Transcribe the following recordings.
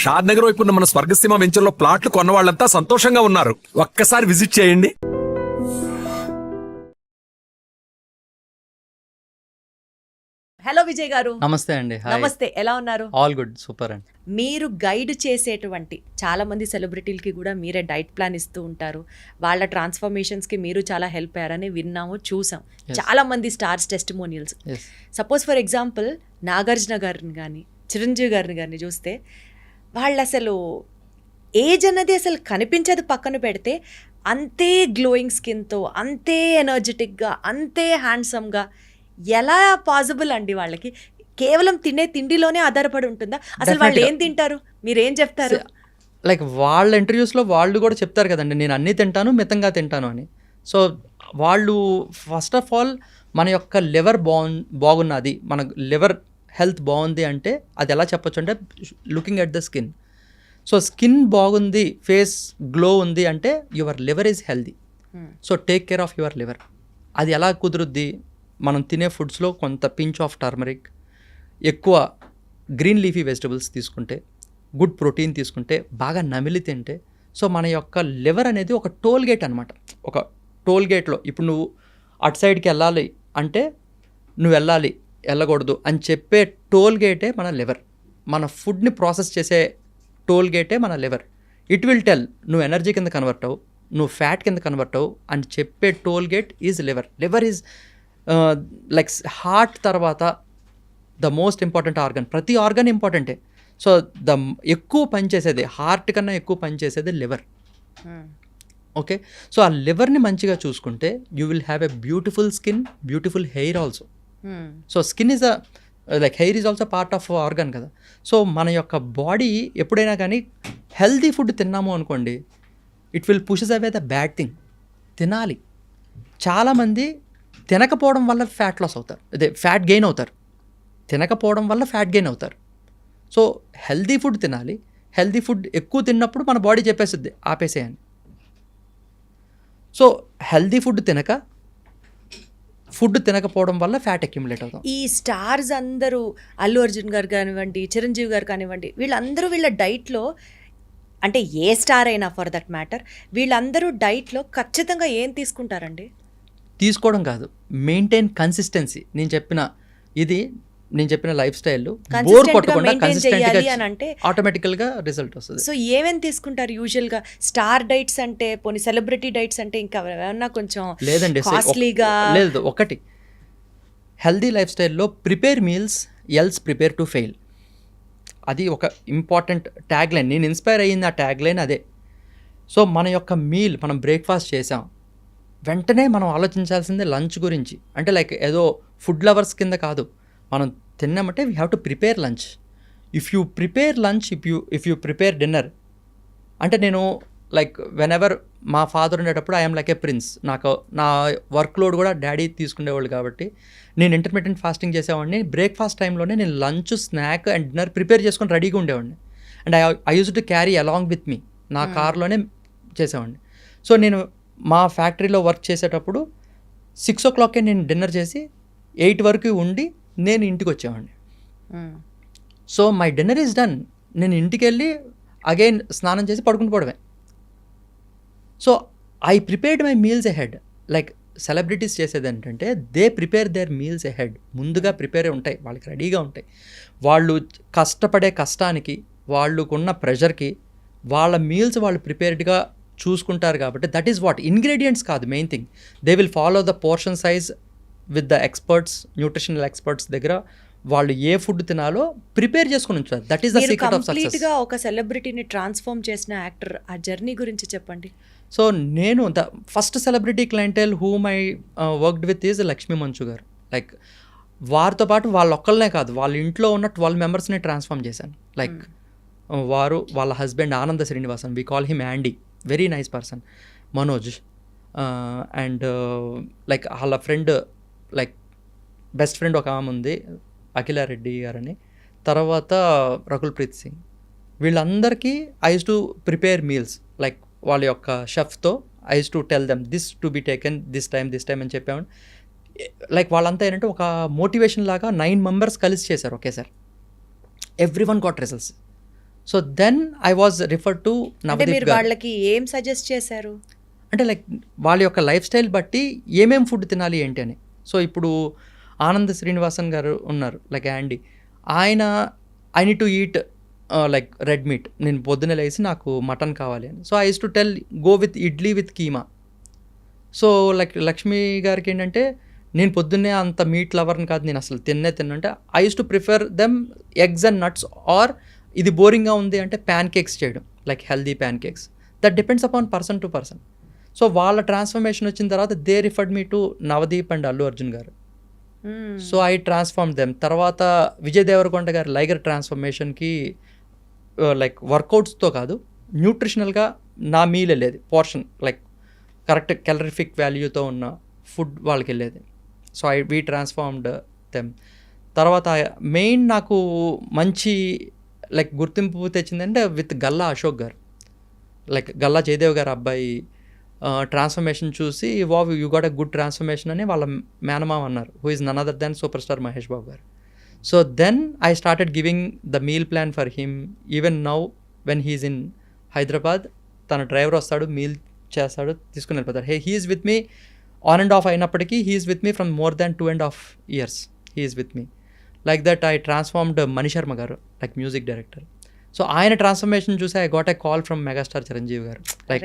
షాద్ నగర్ వైపు ఉన్న మన స్వర్గసీమ వెంచర్లో ప్లాట్లు కొన్న వాళ్ళంతా సంతోషంగా ఉన్నారు. ఒక్కసారి విజిట్ చేయండి. హలో విజయ్ గారు. నమస్తే అండి. నమస్తే, ఎలా ఉన్నారు? ఆల్ గుడ్, సూపర్ అండి. మీరు గైడ్ చేసేటువంటి చాలా మంది సెలబ్రిటీలకి కూడా మీరే డైట్ ప్లాన్ ఇస్తూ ఉంటారు. వాళ్ళ ట్రాన్స్ఫర్మేషన్స్కి మీరు చాలా హెల్ప్ అయ్యారని విన్నాము, చూసాం. చాలా మంది stars testimonials. Suppose for example Nagarjuna గారిని కానీ చిరంజీవి గారిని కానీ చూస్తే వాళ్ళు అసలు ఏజ్ అన్నది అసలు కనిపించదు, పక్కన పెడితే అంతే గ్లోయింగ్ స్కిన్తో, అంతే ఎనర్జెటిక్గా, అంతే హ్యాండ్సమ్గా. ఎలా పాసిబుల్ అండి? వాళ్ళకి కేవలం తినే తిండిలోనే ఆధారపడి ఉంటుందా? అసలు వాళ్ళు ఏం తింటారు, మీరేం చెప్తారు? లైక్ వాళ్ళ ఇంటర్వ్యూస్లో వాళ్ళు కూడా చెప్తారు కదండి, నేను అన్నీ తింటాను, మితంగా తింటాను అని. సో వాళ్ళు ఫస్ట్ ఆఫ్ ఆల్ మన యొక్క లివర్ బాగున్నది, మన లివర్ హెల్త్ బాగుంది అంటే అది ఎలా చెప్పొచ్చు అంటే looking at the skin. So skin బాగుంది, ఫేస్ గ్లో ఉంది అంటే your liver is healthy. So take care of your liver. అది ఎలా కుదురుద్ది? మనం తినే ఫుడ్స్లో కొంత పించ్ ఆఫ్ టర్మరిక్, ఎక్కువ గ్రీన్ లీఫీ వెజిటబుల్స్ తీసుకుంటే, గుడ్ ప్రోటీన్ తీసుకుంటే, బాగా నమిలి తింటే. సో మన యొక్క లివర్ అనేది ఒక టోల్ గేట్ అనమాట. ఒక టోల్ గేట్లో ఇప్పుడు నువ్వు అటు సైడ్కి వెళ్ళాలి అంటే నువ్వు వెళ్ళకూడదు అని చెప్పే టోల్ గేటే మన లివర్. మన ఫుడ్ని ప్రాసెస్ చేసే టోల్ గేటే మన లివర్. ఇట్ విల్ టెల్ నువ్వు ఎనర్జీ కింద కన్వర్ట్ అవ్వు, నువ్వు ఫ్యాట్ కింద కన్వర్ట్ అవ్వు అని చెప్పే toll gate is liver. Liver is like heart తర్వాత ద మోస్ట్ ఇంపార్టెంట్ ఆర్గన్. ప్రతి ఆర్గన్ ఇంపార్టెంటే. సో ఎక్కువ పనిచేసేది, హార్ట్ కన్నా ఎక్కువ పనిచేసేది లివర్. ఓకే, సో ఆ లివర్ని మంచిగా చూసుకుంటే you will have a beautiful skin, beautiful hair also. So skin is like hair is also part of organ కదా. సో మన యొక్క బాడీ ఎప్పుడైనా కానీ హెల్దీ ఫుడ్ తిన్నాము అనుకోండి, it will pushes away the bad thing. తినాలి. చాలామంది తినకపోవడం వల్ల ఫ్యాట్ లాస్ అవుతారు, అదే ఫ్యాట్ గెయిన్ అవుతారు. తినకపోవడం వల్ల ఫ్యాట్ గెయిన్ అవుతారు. సో హెల్దీ ఫుడ్ తినాలి. హెల్దీ ఫుడ్ ఎక్కువ తిన్నప్పుడు మన బాడీ చెప్పేస్తుంది ఆపేసేయని. సో హెల్దీ ఫుడ్ తినకపోవడం వల్ల ఫ్యాట్ అక్యుములేట్ అవుతాం. ఈ స్టార్స్ అందరూ అల్లు అర్జున్ గారు కానివ్వండి, చిరంజీవి గారు కానివ్వండి, వీళ్ళందరూ వీళ్ళ డైట్లో, అంటే ఏ స్టార్ అయినా ఫర్ దట్ మ్యాటర్, వీళ్ళందరూ డైట్లో ఖచ్చితంగా ఏం తీసుకుంటారండి? తీసుకోవడం కాదు, మెయింటైన్ కన్సిస్టెన్సీ. నేను చెప్పిన లైఫ్ స్టైల్ బోర్ కొట్టకుండా కన్సిస్టెంట్గా ఆటోమేటికల్గా రిజల్ట్ వస్తుంది. సో ఏమేమి తీసుకుంటారు యూజువల్గా? స్టార్ డైట్స్ అంటే, పోనీ సెలబ్రిటీ డైట్స్ అంటే ఇంకా ఏమన్నా కొంచెం లేదండి, కాస్ట్లీగా లేదు. ఒకటి హెల్దీ లైఫ్ స్టైల్లో prepare meals else prepare to fail. అది ఒక ఇంపార్టెంట్ ట్యాగ్ లైన్. నేను ఇన్స్పైర్ అయ్యింది ఆ ట్యాగ్ లైన్ అదే. సో మన యొక్క మీల్, మనం బ్రేక్ఫాస్ట్ చేసాం, వెంటనే మనం ఆలోచించాల్సిందే లంచ్ గురించి. అంటే లైక్ ఏదో ఫుడ్ లవర్స్ కింద కాదు, మనం తిన్నామంటే we have to prepare lunch. If you prepare lunch, if you prepare dinner. అంటే నేను లైక్ వెన్ ఎవర్ మా ఫాదర్ ఉండేటప్పుడు ఐఎమ్ లైక్ ఏ ప్రిన్స్. నాకు నా వర్క్ లోడ్ కూడా డాడీ తీసుకునేవాళ్ళు కాబట్టి నేను ఇంటర్మీడియట్ ఫాస్టింగ్ చేసేవాడిని. బ్రేక్ఫాస్ట్ టైంలోనే నేను lunch, snack and dinner prepare చేసుకొని రెడీగా ఉండేవాడిని. And I use to carry along with me. నా కార్లోనే చేసేవాడిని. సో నేను మా ఫ్యాక్టరీలో వర్క్ చేసేటప్పుడు 6 o'clock నేను డిన్నర్ చేసి 8 వరకు ఉండి నేను ఇంటికి వచ్చేవాడిని. So my dinner is done. నేను ఇంటికి వెళ్ళి అగైన్ స్నానం చేసి పడుకుని పోవడమే. So I prepared my meals ahead. Like celebrities చేసేది ఏంటంటే they prepare their meals ahead. ముందుగా ప్రిపేర్ ఉంటాయి, వాళ్ళకి రెడీగా ఉంటాయి. వాళ్ళు కష్టపడే కష్టానికి, వాళ్ళకున్న ప్రెషర్కి వాళ్ళ మీల్స్ వాళ్ళు ప్రిపేర్డ్గా చూసుకుంటారు కాబట్టి దట్ ఈస్ వాట్. ఇంగ్రీడియంట్స్ కాదు main thing. They will follow the portion size with the experts, nutritional experts దగ్గర వాళ్ళు ఏ ఫుడ్ తినాలో ప్రిపేర్ చేసుకుని ఉంచారు. That is the secret of success. కంప్లీట్గా ఒక సెలబ్రిటీని ట్రాన్స్ఫార్మ్ చేసిన యాక్టర్, ఆ జర్నీ గురించి చెప్పండి. సో నేను the first celebrity clientele whom I worked with is Lakshmi Manchu garu. Like వారితో పాటు వాళ్ళొక్కళ్ళనే కాదు, వాళ్ళ ఇంట్లో ఉన్న 12 మెంబర్స్ని ట్రాన్స్ఫార్మ్ చేశాను. లైక్ వారు, వాళ్ళ హస్బెండ్ ఆనంద Srinivasan, we call him యాండీ, very nice person, Manoj, and like వాళ్ళ ఫ్రెండ్, లైక్ బెస్ట్ ఫ్రెండ్ ఒక ఆమె ఉంది అఖిలారెడ్డి గారని, తర్వాత రకుల్ ప్రీత్ సింగ్. వీళ్ళందరికీ I use to prepare meals. Like వాళ్ళ యొక్క షెఫ్తో I use to tell them this to be taken this time అని చెప్పాము. లైక్ వాళ్ళంతా ఏంటంటే ఒక మోటివేషన్ లాగా 9 మెంబర్స్ కలిసి చేశారు ఒకేసారి. Everyone got results. So then I was refer to అంటే నవదీప్ మీరు గారు. వాళ్ళకి ఏం సజెస్ట్ చేశారు? అంటే లైక్ వాళ్ళ యొక్క లైఫ్ స్టైల్ బట్టి ఏమేం ఫుడ్ తినాలి ఏంటి అని. సో ఇప్పుడు ఆనంద్ శ్రీనివాసన్ గారు ఉన్నారు, లైక్ యాండీ, ఆయన I need to eat like red meat, నేను పొద్దున్న లేసి నాకు మటన్ కావాలి అని. So I use to tell go with idli with keema. So like Lakshmi గారికి ఏంటంటే నేను పొద్దున్నే అంత మీట్ లవర్ని కాదు, నేను అసలు తిన్నంటే I use to prefer them eggs and nuts, or ఇది బోరింగ్గా ఉంది అంటే ప్యాన్ కేక్స్ చేయడం, like healthy pancakes. That depends upon person to person. So వాళ్ళ ట్రాన్స్ఫర్మేషన్ వచ్చిన తర్వాత they referred me to Navdeep and Allu Arjun garu. So I transform them. తర్వాత విజయ్ దేవరకొండ గారి లైగర్ ట్రాన్స్ఫర్మేషన్కి లైక్ వర్కౌట్స్తో కాదు, న్యూట్రిషనల్గా నా మీల్ వెళ్ళేది, పోర్షన్ లైక్ కరెక్ట్ క్యాలరిఫిక్ వాల్యూతో ఉన్న ఫుడ్ వాళ్ళకి వెళ్ళేది. So we transformed them. తర్వాత మెయిన్ నాకు మంచి లైక్ గుర్తింపు తెచ్చిందంటే విత్ గల్లా అశోక్ గారు, లైక్ గల్లా జయదేవ్ గారు అబ్బాయి ట్రాన్స్ఫర్మేషన్ చూసి wow you got a good transformation అని వాళ్ళ మేనమామ అన్నారు, who is none other than superstar Mahesh Babu garu. So then I started giving the meal plan for him. Even now when he's in Hyderabad, తన driver వస్తాడు, meal చేస్తాడు, తీసుకుని వెళ్ళిపోతాడు. He's with me on and off అయినప్పటికీ he's with me from more than 2.5 years he's with me. Like that I transformed Mani Sharma గారు, like music director. So ఆయన ట్రాన్స్ఫర్మేషన్ చూసి I got a call from megastar Chiranjeevi garu, like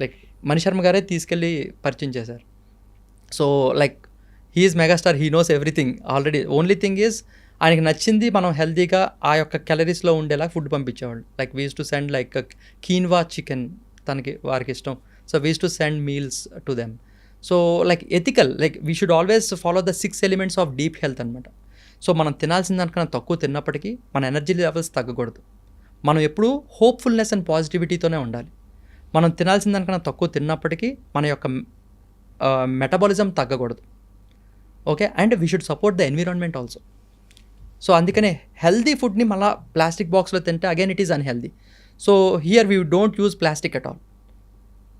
like Mani Sharma గారే తీసుకెళ్ళి పరిచయం చేశారు. So like he's megastar, he knows everything already. Only thing is ఆయనకి నచ్చింది మనం హెల్తీగా ఆ యొక్క క్యాలరీస్లో ఉండేలా ఫుడ్ పంపించేవాళ్ళు. Like we use to send like quinoa chicken, తనకి వారికి ఇష్టం. So we use to send meals to them. So like ethical, like we should always follow the 6 elements of deep health అనమాట. సో మనం తినాల్సిన దానికన్నా తక్కువ తిన్నప్పటికీ మన ఎనర్జీ లెవెల్స్ తగ్గకూడదు. మనం ఎప్పుడూ హోప్ఫుల్నెస్ అండ్ పాజిటివిటీతోనే ఉండాలి. మనం తినాల్సిన దానికన్నా తక్కువ తిన్నప్పటికీ మన యొక్క మెటబాలిజం తగ్గకూడదు. Okay, and we should support the environment also. So అందుకనే హెల్దీ ఫుడ్ని మళ్ళీ ప్లాస్టిక్ బాక్స్లో తింటే again it is unhealthy. So here we don't use plastic at all.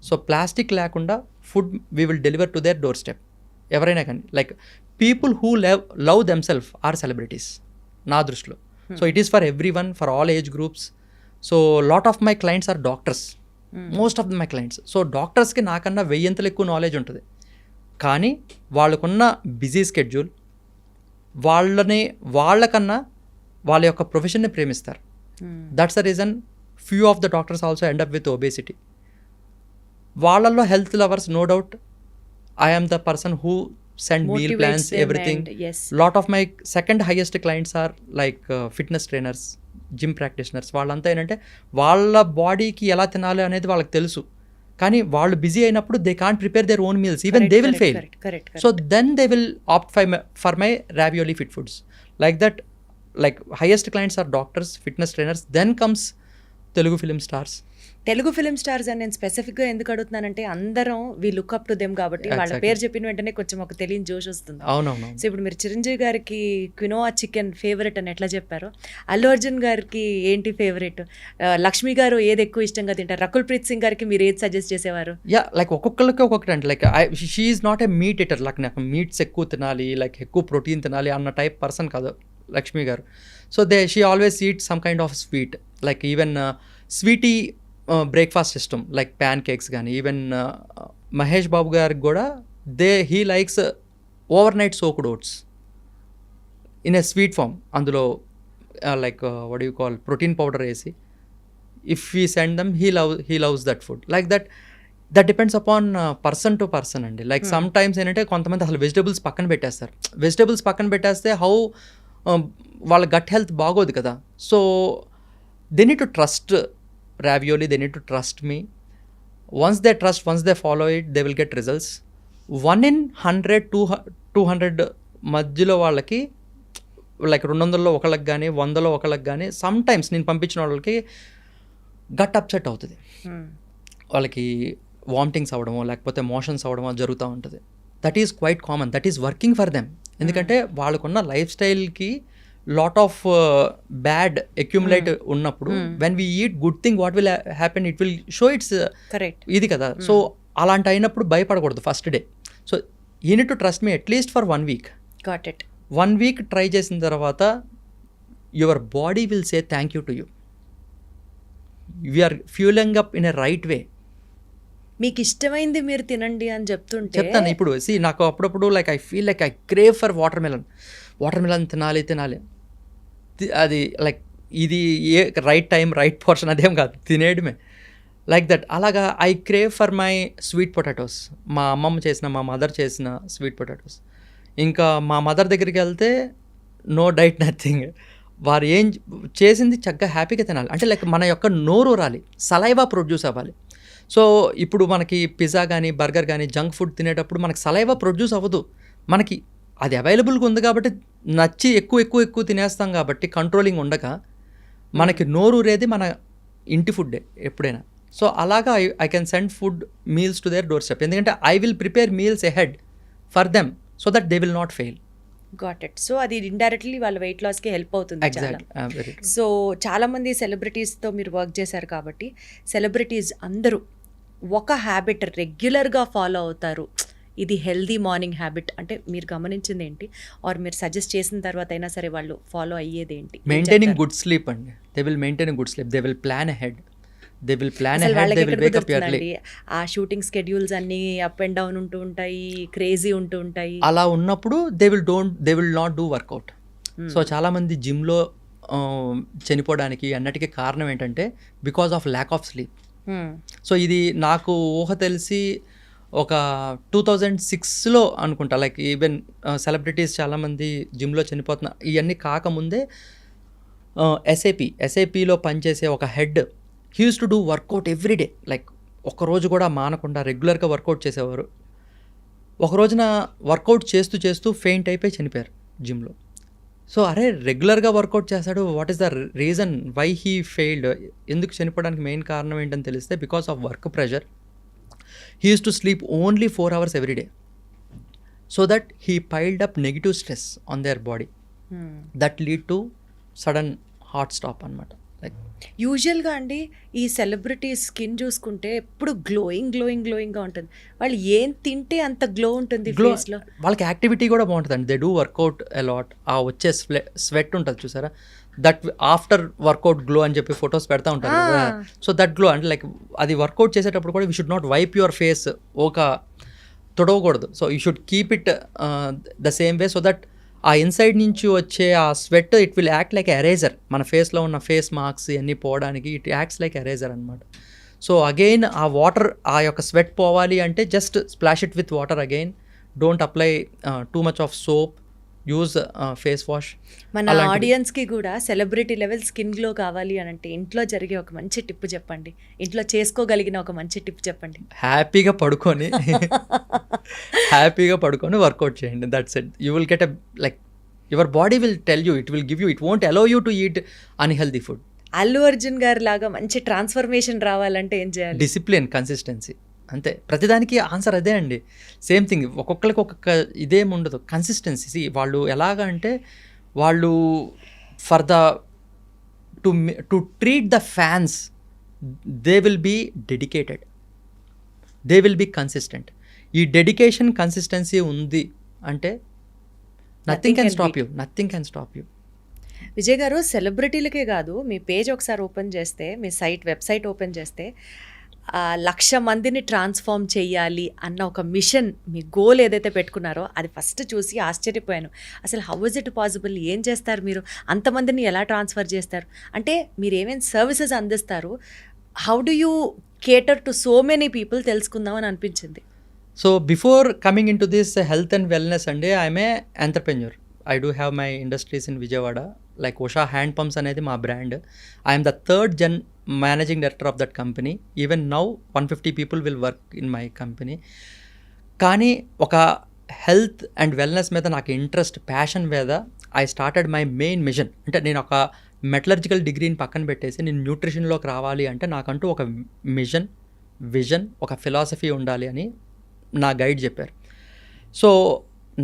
So plastic లేకుండా food we will deliver to their doorstep. ఎవరైనా కానీ like people who love themselves are celebrities నా దృష్టిలో. So it is for everyone, for all age groups. So lot of my clients are doctors, most of my clients. So డాక్టర్స్కి నాకన్నా 1000 ఎక్కువ knowledge ఉంటుంది, కానీ వాళ్ళకున్న బిజీ స్కెడ్యూల్ వాళ్ళకన్నా వాళ్ళ యొక్క ప్రొఫెషన్ని ప్రేమిస్తారు. That's the reason few of the doctors also end up with obesity. వాళ్ళల్లో health lovers, no doubt I am the person who send meal plans, everything. Lot of my second highest clients are like fitness trainers, gym practitioners. వాళ్ళంతా ఏంటంటే వాళ్ళ బాడీకి ఎలా తినాలి అనేది వాళ్ళకి తెలుసు, కానీ వాళ్ళు బిజీ అయినప్పుడు they can't prepare their own meals, even they will fail. So then they will opt for my ravioli fit foods. Like that, like highest clients are doctors, fitness trainers, then comes Telugu film stars. Telugu film stars అని నేను స్పెసిఫిక్గా ఎందుకు అడుగుతున్నానంటే అందరం we look up to them కాబట్టి వాళ్ళ పేరు చెప్పిన వెంటనే కొంచెం ఒక తెలియని జోష్ వస్తుంది. అవునవును. సో ఇప్పుడు మీరు చిరంజీవి గారికి క్వినోవా చికెన్ ఫేవరెట్ అని ఎట్లా చెప్పారు, అల్లు అర్జున్ గారికి ఏంటి ఫేవరెట్, లక్ష్మి గారు ఏది ఎక్కువ ఇష్టంగా తింటారు, రకుల్ ప్రీత్ సింగ్ గారికి మీరు ఏది సజెస్ట్ చేసేవారు? యా, లైక్ ఒక్కొక్కరికి ఒక్కొక్కటి అండి. Like she is not a meet eater, like నాకు మీట్స్ ఎక్కువ తినాలి, లైక్ ఎక్కువ ప్రోటీన్ తినాలి అన్న టైప్ పర్సన్ కాదు Lakshmi garu. So she always eat some kind of sweet, like even sweety breakfast system, like pancakes కానీ. ఈవెన్ మహేష్ బాబు గారికి కూడా he likes overnight soaked oats in a sweet form. అందులో like what you call protein powder వేసి if we send them he loves that food. Like that depends upon person to person అండి. Like sometimes ఏంటంటే కొంతమంది అసలు vegetables పక్కన పెట్టేస్తారు. Vegetables పక్కన పెట్టేస్తే వాళ్ళ గట్ హెల్త్ బాగోదు కదా. So they need to trust ravioli, they need to trust me. Once they trust, once they follow it, they will get results. 1 in 100, 200 మధ్యలో వాళ్ళకి లైక్ 200లో ఒకళ్ళకి కానీ 100లో ఒకళ్ళకి కానీ సమ్ టైమ్స్ నేను పంపించిన వాళ్ళకి గట్ అప్సెట్ అవుతుంది. వాళ్ళకి వామిటింగ్స్ అవ్వడమో లేకపోతే మోషన్స్ అవ్వడమో జరుగుతూ ఉంటుంది. That is quite common, that is working for them. ఎందుకంటే వాళ్ళకున్న లైఫ్ స్టైల్కి లాట్ ఆఫ్ బ్యాడ్ అక్యుములేట్ ఉన్నప్పుడు when we eat good thing what will happen, it will show it's correct ఇది కదా. సో అలాంటి అయినప్పుడు భయపడకూడదు first day. So you need to trust me at least for 1 week. 1 week try చేసిన తర్వాత your body will say thank you to you. We're fueling up in a right way. మీకు ఇష్టమైంది మీరు తినండి అని చెప్తుంటే చెప్తాను ఇప్పుడు నాకు అప్పుడప్పుడు like I feel like I crave for water melon తినాలి అది లైక్ ఇది ఏ రైట్ టైం రైట్ పోర్షన్ అదేం కాదు, తినేయడమే లైక్ దట్. అలాగా I crave for my sweet potatoes, మా అమ్మమ్మ చేసిన మా మదర్ చేసిన స్వీట్ పొటాటోస్. ఇంకా మా మదర్ దగ్గరికి వెళ్తే నో డైట్ నథింగ్, వారు ఏం చేసింది చక్కగా హ్యాపీగా తినాలి. అంటే లైక్ మన యొక్క నోరు ఊరాలి, సలైవా ప్రొడ్యూస్ అవ్వాలి. సో ఇప్పుడు మనకి పిజ్జా కానీ బర్గర్ కానీ జంక్ ఫుడ్ తినేటప్పుడు మనకి సలైవా ప్రొడ్యూస్ అవ్వదు, మనకి అది అవైలబుల్గా ఉంది కాబట్టి నచ్చి ఎక్కువ తినేస్తాం కాబట్టి కంట్రోలింగ్ ఉండక మనకి నోరు ఊరేది మన ఇంటి ఫుడ్డే ఎప్పుడైనా. సో అలాగా I can send food meals to their doorstep, ఎందుకంటే I will prepare meals ahead for them so that they will not fail. Got it. So అది ఇండైరెక్ట్లీ వాళ్ళ వెయిట్ లాస్కి హెల్ప్ అవుతుంది చాలా. సో చాలామంది సెలబ్రిటీస్తో మీరు వర్క్ చేశారు కాబట్టి సెలబ్రిటీస్ అందరూ ఒక హ్యాబిట్ రెగ్యులర్గా ఫాలో అవుతారు, ఇది హెల్దీ మార్నింగ్ హ్యాబిట్ అంటే మీరు గమనించింది ఏంటి, ఆర్ మీరు సజెస్ట్ చేసిన తర్వాత అయినా సరే వాళ్ళు ఫాలో అయ్యేది ఏంటి? మెయింటైనింగ్ గుడ్ స్లీప్ అండి. They will maintain good sleep, they will plan ahead, they will plan ahead, they will Wake up early. ఆ షూటింగ్ స్కెడ్యూల్స్ అన్ని అప్ అండ్ డౌన్ ఉంటూ ఉంటాయి, క్రేజీ ఉంటూ ఉంటాయి. అలా ఉన్నప్పుడు they will not do workout. So చాలామంది జిమ్లో చనిపోవడానికి అన్నిటికీ కారణం ఏంటంటే because of lack of sleep. So ఇది నాకు ఊహ తెలిసి ఒక 2006లో అనుకుంటా, లైక్ ఈవెన్ సెలబ్రిటీస్ చాలామంది జిమ్లో చనిపోతున్న ఇవన్నీ కాకముందే ఎస్ఏపిలో పనిచేసే ఒక head he use to do workout everyday, like ఒక్కరోజు కూడా మానకుండా రెగ్యులర్గా వర్కౌట్ చేసేవారు. ఒక రోజున వర్కౌట్ చేస్తూ ఫెయింట్ అయిపోయి చనిపోయారు జిమ్లో. సో అరే రెగ్యులర్గా వర్కౌట్ చేస్తాడు, what is the reason why he failed, ఎందుకు చనిపోవడానికి మెయిన్ కారణం ఏంటని తెలిస్తే because of work pressure. He use to sleep only 4 hours every day so that he piled up negative stress on their body that lead to sudden heart stop అన్నమాట. Like యూజువల్గా అండి ఈ celebrity skin చూసుకుంటే ఎప్పుడు గ్లోయింగ్గా ఉంటుంది, వాళ్ళు ఏం తింటే అంత గ్లో ఉంటుంది ఫేస్లో. వాళ్ళకి యాక్టివిటీ కూడా బాగుంటుందండి, దే డూ వర్కౌట్ అలాట్. ఆ వచ్చే స్వెట్ ఉంటుంది చూసారా, దట్ ఆఫ్టర్ వర్కౌట్ గ్లో అని చెప్పి ఫొటోస్ పెడతా ఉంటారు కదా. సో దట్ గ్లో అంటే లైక్ అది వర్కౌట్ చేసేటప్పుడు కూడా we should not wipe your face, ఒక తొడవకూడదు. So you should keep it the same way so that ఆ ఇన్సైడ్ నుంచి వచ్చే ఆ sweat it will act like eraser. మన ఫేస్లో ఉన్న ఫేస్ మార్క్స్ ఇవన్నీ పోవడానికి ఇట్ యాక్ట్స్ లైక్ ఎరేజర్ అనమాట. సో అగైన్ ఆ వాటర్, ఆ యొక్క స్వెట్ పోవాలి అంటే just splash it with water again, don't apply too much of soap, use face wash. మన ఆడియన్స్కి కూడా సెలబ్రిటీ లెవెల్ స్కిన్ గ్లో కావాలి అని అంటే ఇంట్లో జరిగే ఒక మంచి టిప్ చెప్పండి, ఇంట్లో చేసుకోగలిగిన ఒక మంచి టిప్ చెప్పండి. హ్యాపీగా పడుకొని వర్కౌట్ చేయండి, that's it. You will get a like your body will tell you, it will give you, it won't allow you to eat unhealthy food. Allu Arjun గారి లాగా మంచి ట్రాన్స్ఫర్మేషన్ రావాలంటే ఏం చేయాలి? డిసిప్లిన్, కన్సిస్టెన్సీ, అంతే. ప్రతిదానికి ఆన్సర్ అదే అండి, సేమ్ థింగ్. ఒక్కొక్కరికి ఒక్కొక్క ఇదేం ఉండదు, కన్సిస్టెన్సీ. వాళ్ళు ఎలాగా అంటే వాళ్ళు for the to treat the fans they will be dedicated, they will be consistent. ఈ డెడికేషన్ కన్సిస్టెన్సీ ఉంది అంటే nothing can stop you. Vijay garu, సెలబ్రిటీలకే కాదు, మీ పేజ్ ఒకసారి ఓపెన్ చేస్తే, మీ వెబ్సైట్ ఓపెన్ చేస్తే 1,00,000 మందిని ట్రాన్స్ఫార్మ్ చేయాలి అన్న ఒక మిషన్, మీ గోల్ ఏదైతే పెట్టుకున్నారో అది ఫస్ట్ చూసి ఆశ్చర్యపోయాను. అసలు హౌ ఇస్ ఇట్ పాసిబుల్, ఏం చేస్తారు మీరు, అంతమందిని ఎలా ట్రాన్స్ఫర్ చేస్తారు, అంటే మీరు ఏమేమి సర్వీసెస్ అందిస్తారు, how do you cater to so many people తెలుసుకుందామని అనిపించింది. So before coming in to this health and wellness అండి, I'm a entrepreneur. I do have my industries in Vijayawada, like Usha hand pumps అనేది మా brand. I'm the 3rd managing director of that company. Even now 150 people will work in my company. కానీ ఒక health and wellness మీద నాకు interest, passion మీద I started my main mission. అంటే నేను ఒక మెటలర్జికల్ డిగ్రీని పక్కన పెట్టేసి నేను న్యూట్రిషన్లోకి రావాలి అంటే నాకంటూ ఒక మిషన్, విజన్, ఒక ఫిలాసఫీ ఉండాలి అని నా గైడ్ చెప్పారు. సో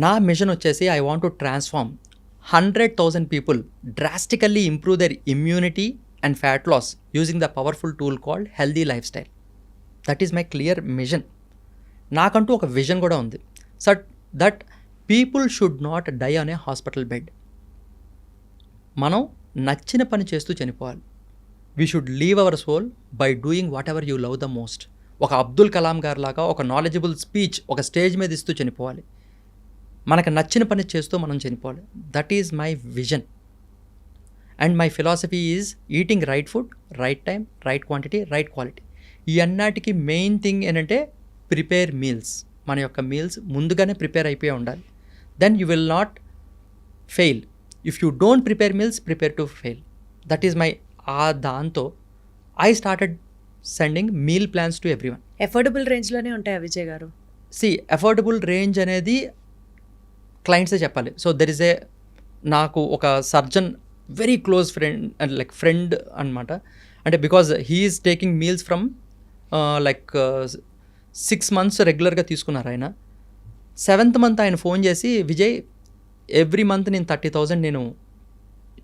నా మిషన్ వచ్చేసి I want to transform 100,000 people, drastically improve their immunity and fat loss using the powerful tool called healthy lifestyle. That is my clear mission. నాకంటూ ఒక విజన్ కూడా ఉంది, so that people should not die on a hospital bed. మనం నచ్చిన పని చేస్తూ చనిపోవాలి. We should leave our soul by doing whatever you love the most. ఒక అబ్దుల్ కలాం గారు లాగా ఒక నాలెడ్జబుల్ స్పీచ్ ఒక స్టేజ్ మీద ఇస్తూ చనిపోవాలి. మనకు నచ్చిన పని చేస్తూ మనం చనిపోవాలి. That is my vision and my philosophy is eating right food, right time, right quantity, right quality. ఈ అన్నిటికీ మెయిన్ థింగ్ ఏంటంటే ప్రిపేర్ మీల్స్. మన యొక్క మీల్స్ ముందుగానే ప్రిపేర్ అయిపోయి ఉండాలి. Then you will not fail. If you don't prepare meals, prepare to fail. That is my దాంతో I started sending meal plans to everyone. Affordable రేంజ్లోనే ఉంటాయా విజయ్ గారు? అఫోర్డబుల్ రేంజ్ అనేది క్లయింట్సే చెప్పాలి. సో దెర్ ఇస్ నాకు ఒక surgeon very close friend, like friend అనమాట. అంటే because he is taking meals from 6 months రెగ్యులర్గా తీసుకున్నారు ఆయన. 7th month ఆయన ఫోన్ చేసి, విజయ్ ఎవ్రీ మంత్ నేను 30,000 నేను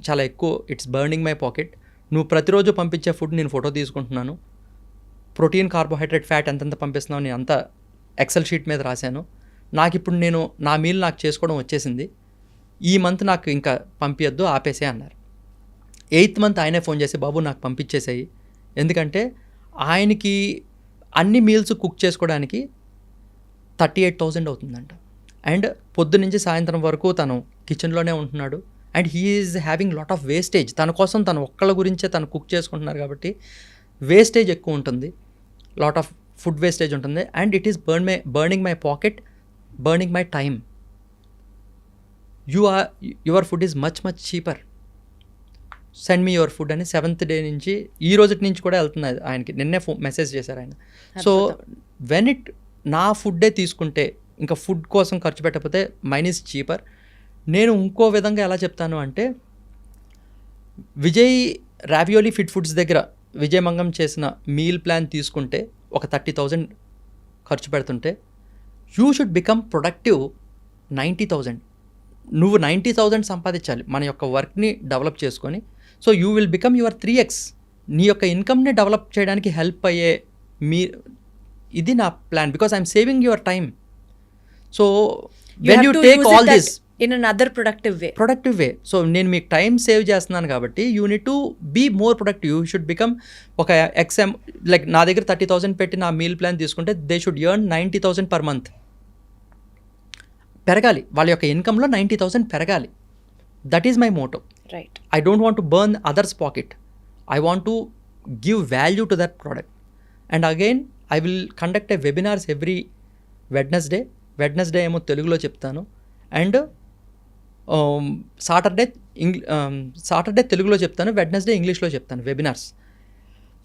చాలా ఎక్కువ, ఇట్స్ బర్నింగ్ మై పాకెట్. నువ్వు ప్రతిరోజు పంపించే ఫుడ్ నేను ఫోటో తీసుకుంటున్నాను. ప్రోటీన్, కార్బోహైడ్రేట్, ఫ్యాట్ ఎంతెంత పంపిస్తున్నావు నేను అంతా ఎక్సెల్ షీట్ మీద రాశాను. నాకు ఇప్పుడు నేను నా మీల్ నాకు చేసుకోవడం వచ్చేసింది. ఈ మంత్ నాకు ఇంకా పంపించద్దు, ఆపేసే అన్నారు. 8th month ఆయనే ఫోన్ చేసి, బాబు నాకు పంపించేసాయి. ఎందుకంటే ఆయనకి అన్ని మీల్స్ కుక్ చేసుకోవడానికి 38,000 అవుతుందంట. అండ్ పొద్దు నుంచి సాయంత్రం వరకు తను కిచెన్లోనే ఉంటున్నాడు. And he is having lot of wastage. తన కోసం తను ఒక్కళ్ళ గురించే తను కుక్ చేసుకుంటున్నారు కాబట్టి వేస్టేజ్ ఎక్కువ ఉంటుంది, లాట్ ఆఫ్ ఫుడ్ వేస్టేజ్ ఉంటుంది. And it is burning my pocket, burning my time. Your food is much cheaper, send me your food అని 7th day నుంచి ఈ రోజు నుంచి కూడా వెళ్తుంది ఆయనకి. నిన్నే మెసేజ్ చేశారు ఆయన. సో వెన్ నా ఫుడ్డే తీసుకుంటే ఇంకా ఫుడ్ కోసం ఖర్చు పెట్టకపోతే మైన్ ఈజ్ చీపర్. నేను ఇంకో విధంగా ఎలా చెప్తాను అంటే, విజయ్ రావియోలీ ఫిట్ ఫుడ్స్ దగ్గర విజయ్ మంగం చేసిన మీల్ ప్లాన్ తీసుకుంటే ఒక 30,000 ఖర్చు పెడుతుంటే, యూ షుడ్ బికమ్ ప్రొడక్టివ్ 90,000. నువ్వు 90,000 సంపాదించాలి మన యొక్క వర్క్ని డెవలప్ చేసుకొని. So you will become your 3x. నీ యొక్క ఇన్కమ్ని డెవలప్ చేయడానికి హెల్ప్ అయ్యే ఇది నా plan, because I'm saving your time. So when you take all this in another productive way, so నేను మీకు టైం సేవ్ చేస్తున్నాను కాబట్టి you need to be more productive. You should become ఒక XM, లైక్ నా దగ్గర 30,000 పెట్టి నా మీల్ ప్లాన్ తీసుకుంటే they should earn 90,000 per month. పెరగాలి, వాళ్ళ యొక్క ఇన్కంలో 90,000 పెరగాలి. That is my motto. Right. I don't want to burn others' pocket. I want to give value to that product. And again, I will conduct a webinars every Wednesday. Wednesday ఏమో తెలుగులో చెప్తాను, and Saturday తెలుగులో చెప్తాను, Wednesday ఇంగ్లీష్లో చెప్తాను webinars.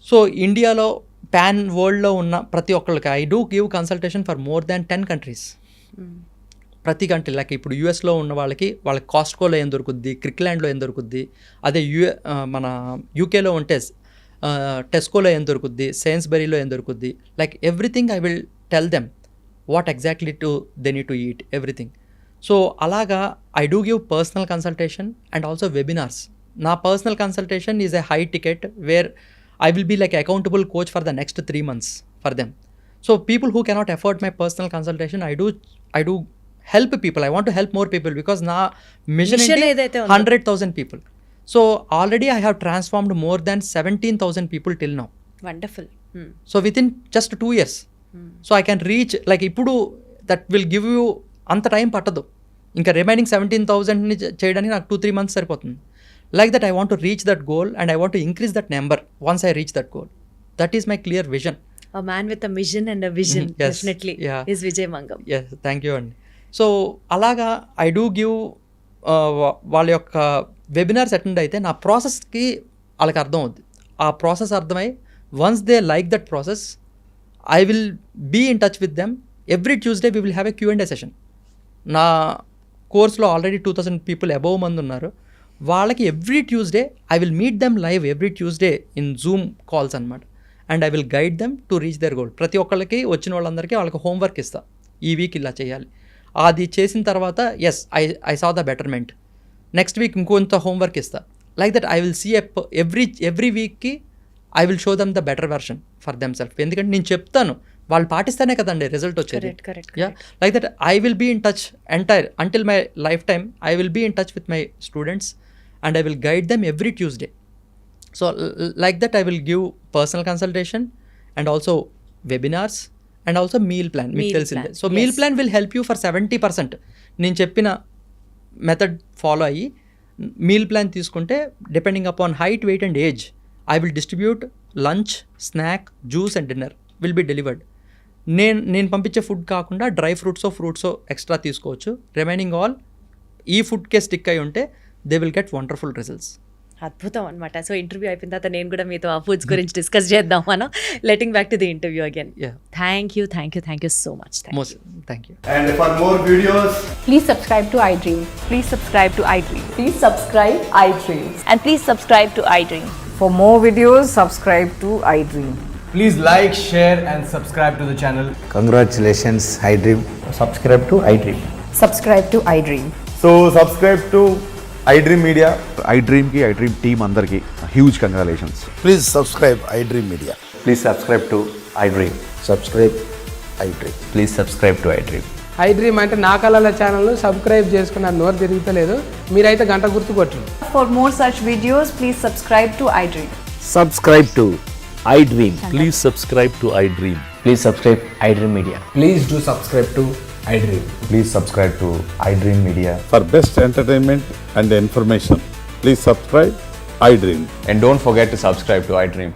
So ఇండియాలో pan వరల్డ్లో ఉన్న ప్రతి ఒక్కరికి I do give consultation for more than 10 countries. ప్రతి కంట్రీ, లైక్ ఇప్పుడు యూఎస్లో ఉన్న వాళ్ళకి కాస్ట్కోలో ఏం దొరుకుద్ది, క్రిక్లాండ్లో ఏం దొరుకుద్ది, అదే మన యూకేలో ఉంటే టెస్కోలో ఏం దొరుకుద్ది, సేన్స్బెరీలో ఏం దొరుకుద్ది, like everything I will tell them what exactly they need to eat everything. So అలాగా I do give personal consultation and also webinars. నా personal consultation is a high ticket where I will be like accountable coach for the next 3 months for them. So people who cannot afford my personal consultation, I do help people. I want to help more people because na mission edaithe 100,000 people. So already I have transformed more than 17,000 people till now. Wonderful. So within just 2 years. So I can reach like ipudu that will give you anta time pattadu. Inka remaining 17,000 ni cheyadaniki నాకు 2-3 months సరిపోతుంది. Like that I want to reach that goal and I want to increase that number once I reach that goal. That is my clear vision. A man with a mission and a vision. Yes, definitely yeah. is Vijay Mangam. Yes, thank you అండి. So అలాగా I do give వాళ్ళ యొక్క webinars attend అయితే నా ప్రాసెస్కి వాళ్ళకి అర్థం అవుద్ది. ఆ ప్రాసెస్ అర్థమై once they like that process I will be in touch with them. Every Tuesday we will have a Q&A session. నా కోర్స్లో ఆల్రెడీ 2,000 people అబోవ్ మంది ఉన్నారు. వాళ్ళకి every Tuesday I will meet them live every Tuesday in Zoom calls అనమాట. And I will guide them to reach their goal. ప్రతి ఒక్కళ్ళకి వచ్చిన వాళ్ళందరికీ వాళ్ళకి హోంవర్క్ ఇస్తా, ఈ వీక్ ఇలా చేయాలి. అది చేసిన తర్వాత as I saw the betterment, next week ఇంకొంత హోంవర్క్ ఇస్తా. Like that I will see every వీక్కి I will show them the better version for them self. ఎందుకంటే నేను చెప్తాను, వాళ్ళు పాటిస్తేనే కదండి రిజల్ట్ వచ్చేది. Yeah, like that I will be in touch entire until my lifetime. I will be in touch with my students and I will guide them every Tuesday. So like that I will give personal consultation and also webinars and also meal plan. మీకు Meal తెలిసిందే. plan, so meal yes. Plan will help you for 70%. నేను చెప్పిన method follow అయ్యి meal plan తీసుకుంటే depending upon height, weight and age I will distribute lunch, snack, juice and dinner will be delivered. నేను పంపించే food కాకుండా dry fruits extra తీసుకోవచ్చు. Remaining all ఈ ఫుడ్కే స్టిక్ అయి ఉంటే they will get wonderful results. అద్భుతం అనమాట. సో ఇంటర్వ్యూ అయిపోయిన తర్వాత నేను కూడా మీతో ఆ ఫుడ్స్ గురించి డిస్కస్ చేద్దాం మనం. Letting back to the interview again. Yeah. Thank you so much. Most thank you. And for more videos, Please subscribe to iDream. Please subscribe to iDream. Please subscribe iDream. And please subscribe to iDream. For more videos, subscribe to iDream. please like, share and subscribe to the channel. Congratulations, iDream. Subscribe to iDream. Subscribe to iDream. So subscribe to iDream Media. iDream की iDream team अंदर की huge congratulations. Please subscribe iDream Media. Please subscribe to iDream. Subscribe iDream. Please subscribe to iDream. iDream అంటే నా కళల ఛానల్ను subscribe చేసుకున్న నోరు తిరుగుతలేదు, మీరైతే గంట గుర్తు కొట్టండి. For more such videos, please subscribe to iDream. Subscribe to iDream. Please subscribe to iDream. Please subscribe iDream Media. Please do subscribe to iDream. Please subscribe to iDream Media. For best entertainment and information, please subscribe iDream. And don't forget to subscribe to iDream.